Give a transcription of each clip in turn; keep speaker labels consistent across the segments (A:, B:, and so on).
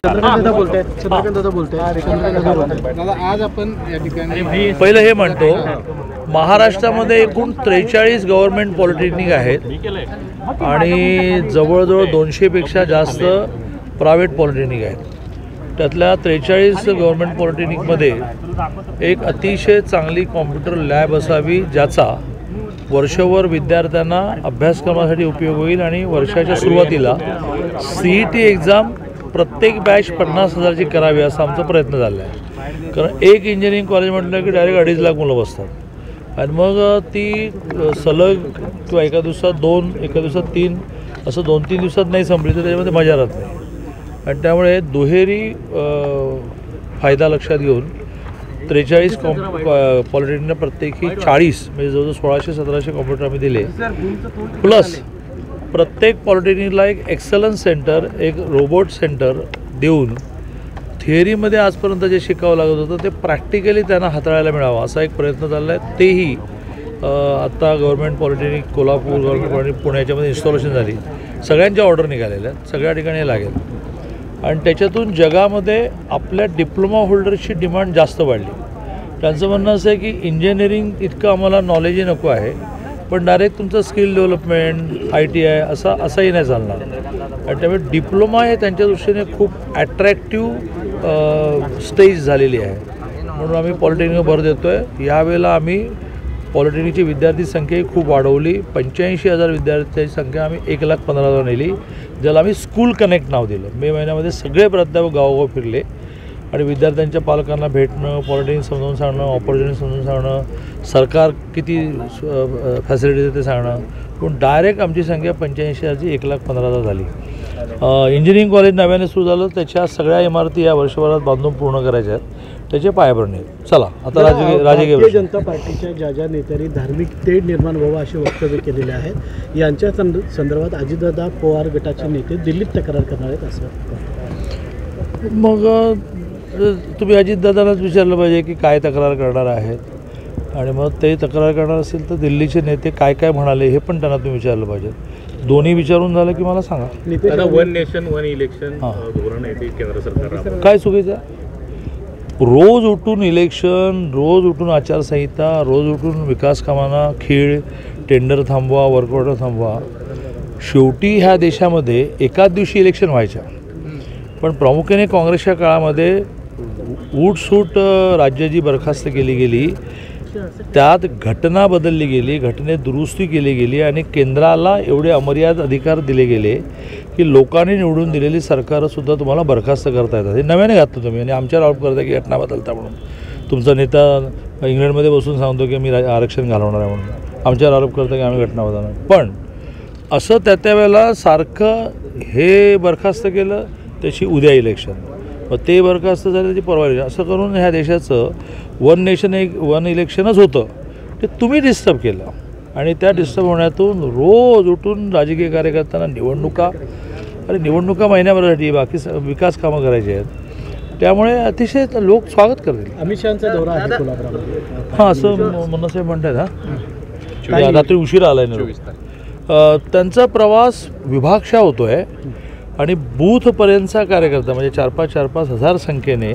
A: आज आपण या ठिकाणी
B: पहिलं हे म्हणतो, महाराष्ट्रामध्ये एकूण 43 गव्हर्नमेंट पॉलिटेक्निक आहेत आणि जवळजवळ 200पेक्षा जास्त प्रायव्हेट पॉलिटेक्निक आहेत. त्यातल्या 43 गव्हर्नमेंट पॉलिटेक्निकमध्ये एक अतिशय चांगली कॉम्प्युटर लॅब असावी, ज्याचा वर्षभर विद्यार्थ्यांना अभ्यासक्रमासाठी उपयोग होईल आणि वर्षाच्या सुरुवातीला CET एक्झाम प्रत्येक बॅच 50,000ची करावी असा आमचा प्रयत्न झाला आहे. कारण एक इंजिनिअरिंग कॉलेज म्हटलं की डायरेक्ट 2.5 लाख मुलं बसतात आणि मग ती सलग किंवा एका दिवसात 2, एका दिवसात 3 असं 2-3 दिवसात नाही संपली तर त्याच्यामध्ये मजा राहत नाही. आणि त्यामुळे दुहेरी फायदा लक्षात घेऊन 43 पॉलिटेक्निकला प्रत्येकी 40 म्हणजे जवळजवळ 1600-1700 कॉम्प्युटर आम्ही दिले. प्लस प्रत्येक पॉलिटेक्निकला एक एक्सलन्स सेंटर, एक रोबोट सेंटर देऊन थिअरीमध्ये आजपर्यंत जे शिकावं लागत होतं ते प्रॅक्टिकली त्यांना हाताळायला मिळावं असा एक प्रयत्न चालला आहे. तेही आत्ता government polytechnic Kolhapur, government polytechnic पुण्याच्यामध्ये इन्स्टॉलेशन झाली. सगळ्यांच्या ऑर्डर निघालेल्या आहेत, सगळ्या ठिकाणी लागेल आणि त्याच्यातून जगामध्ये आपल्या डिप्लोमा होल्डर्सची डिमांड जास्त वाढली. त्यांचं म्हणणं असं आहे की इंजिनिअरिंग इतकं आम्हाला नॉलेजही नको आहे, पण डायरेक्ट तुमचं स्किल डेव्हलपमेंट, ITI असंही नाही चालणार. आणि त्यामुळे डिप्लोमा हे त्यांच्या दृष्टीने खूप ॲट्रॅक्टिव्ह स्टेज झालेली आहे. म्हणून आम्ही पॉलिटेक्निकवर भर देतो आहे. यावेळेला आम्ही पॉलिटेक्निकची विद्यार्थी संख्याही खूप वाढवली. 85,000 विद्यार्थ्यांची संख्या आम्ही 1,15,000 नेली, ज्याला आम्ही स्कूल कनेक्ट नाव दिलं. मे महिन्यामध्ये सगळे प्राध्यापक गावोगाव फिरले आणि विद्यार्थ्यांच्या पालकांना भेटणं, पॉलिटेक्निक समजावून सांगणं, ऑपॉर्च्युनिटी समजावून सांगणं, सरकार किती फॅसिलिटीज आहे ते सांगणं. पण डायरेक्ट आमची संख्या 85,000ची 1,15,000 झाली. इंजिनिअरिंग कॉलेज नव्याने सुरू झालं, त्याच्या सगळ्या इमारती या वर्षभरात बांधून पूर्ण करायच्या आहेत. त्याचे पायाभरणी. चला आता राजकीय
C: भारतीय जनता पार्टीच्या ज्या नेत्यांनी धार्मिक तेढ निर्माण व्हावं असे वक्तव्य केलेले आहेत, यांच्या संदर्भात अजितदादा पवार गटाचे नेते दिल्लीत तक्रार करणार आहेत असं.
B: मग तुम्ही अजितदादांनाच विचारलं पाहिजे की काय तक्रार करणार आहेत, आणि मग ते तक्रार करणार असेल तर दिल्लीचे नेते काय काय म्हणाले हे पण त्यांना तुम्ही विचारलं पाहिजे. दोन्ही विचारून झालं की मला सांगा.
A: वन नेशन वन इलेक्शन धोरण आहे ते केंद्र सरकार
B: काय चुकीचं आहे? रोज उठून इलेक्शन, रोज उठून आचारसंहिता, रोज उठून विकास कामांना खीळ, टेंडर थांबवा, वर्क ऑर्डर थांबवा. शेवटी ह्या देशामध्ये एकाच दिवशी इलेक्शन व्हायच्या, पण प्रामुख्याने काँग्रेसच्या काळामध्ये उठसूट राज्याची बरखास्त केली गेली, त्यात घटना बदलली गेली, घटनेत दुरुस्ती केली गेली आणि केंद्राला एवढे अमर्याद अधिकार दिले गेले की लोकांनी निवडून दिलेली सरकारसुद्धा तुम्हाला बरखास्त करता येतात. हे नव्याने घातलं तुम्ही आणि आमच्यावर आरोप करता की घटना बदलता म्हणून. तुमचा नेता इंग्लंडमध्ये बसून सांगतो की मी आरक्षण घालवणार आहे म्हणून, आमच्यावर आरोप करता की आम्ही घटना बदलणार. पण असं त्या वेळेला सारखं हे बरखास्त केलं, त्याची उद्या इलेक्शन, मग ते बरखास्त झालं त्याची परवा इलेक्शन, असं करून ह्या देशाचं वन नेशन वन इलेक्शनच होतं ते तुम्ही डिस्टर्ब केलं. आणि त्या डिस्टर्ब होण्यातून रोज उठून राजकीय कार्यकर्त्यांना निवडणुका, अरे निवडणुका महिन्याभरासाठी, बाकी विकास कामं करायची आहेत. त्यामुळे अतिशय लोक स्वागत करतील.
C: अमित शहांचा दौरा आहे कोल्हापूरमध्ये.
B: हां असं मनसे म्हणतात. हां रात्री उशिरा आला आहे ना. त्यांचा प्रवास विभागशा होतो आहे आणि बूथपर्यंतचा कार्यकर्ता म्हणजे 4-5 हजार संख्येने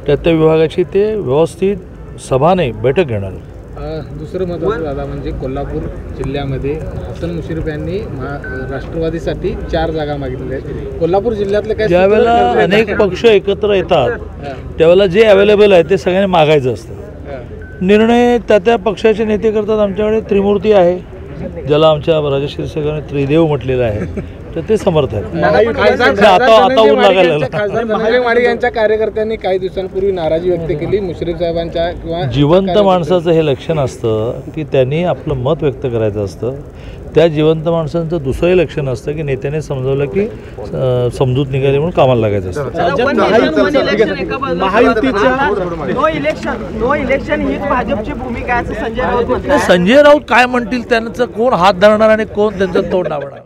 B: त्या विभागाची ते व्यवस्थित सभाने बैठक घेणार.
A: दुसरं महत्त्वाचं झालं म्हणजे कोल्हापूर जिल्ह्यामध्ये हसन मुश्रीफ यांनी राष्ट्रवादीसाठी 4 जागा मागितल्या आहेत. कोल्हापूर जिल्ह्यातले काय
B: ज्यावेळेला अनेक पक्ष एकत्र येतात त्यावेळेला जे अवेलेबल आहे ते सगळ्यांनी मागायचं असतं. निर्णय त्या पक्षाचे नेते करतात. आमच्याकडे त्रिमूर्ती आहे, ज्याला आमच्या राजश्री सगळ्यांनी त्रिदेव म्हटलेलं आहे, तर ते समर्थ आहेत. आता ऊन लागायला
A: खासदार यांच्या कार्यकर्त्यांनी काही दिवसांपूर्वी नाराजी व्यक्त केली मुश्रीफ साहेबांच्या किंवा
B: जिवंत माणसाचं हे लक्षण असतं की त्यांनी आपलं मत व्यक्त करायचं असतं. त्या जिवंत माणसांचं दुसरंही लक्षण असतं की नेत्याने समजवलं की समजूत निघाली म्हणून कामाला लागायचं असतं. संजय राऊत काय म्हणतील त्यांचं कोण हात धरणार आणि कोण त्यांचं तोंड आवडणार.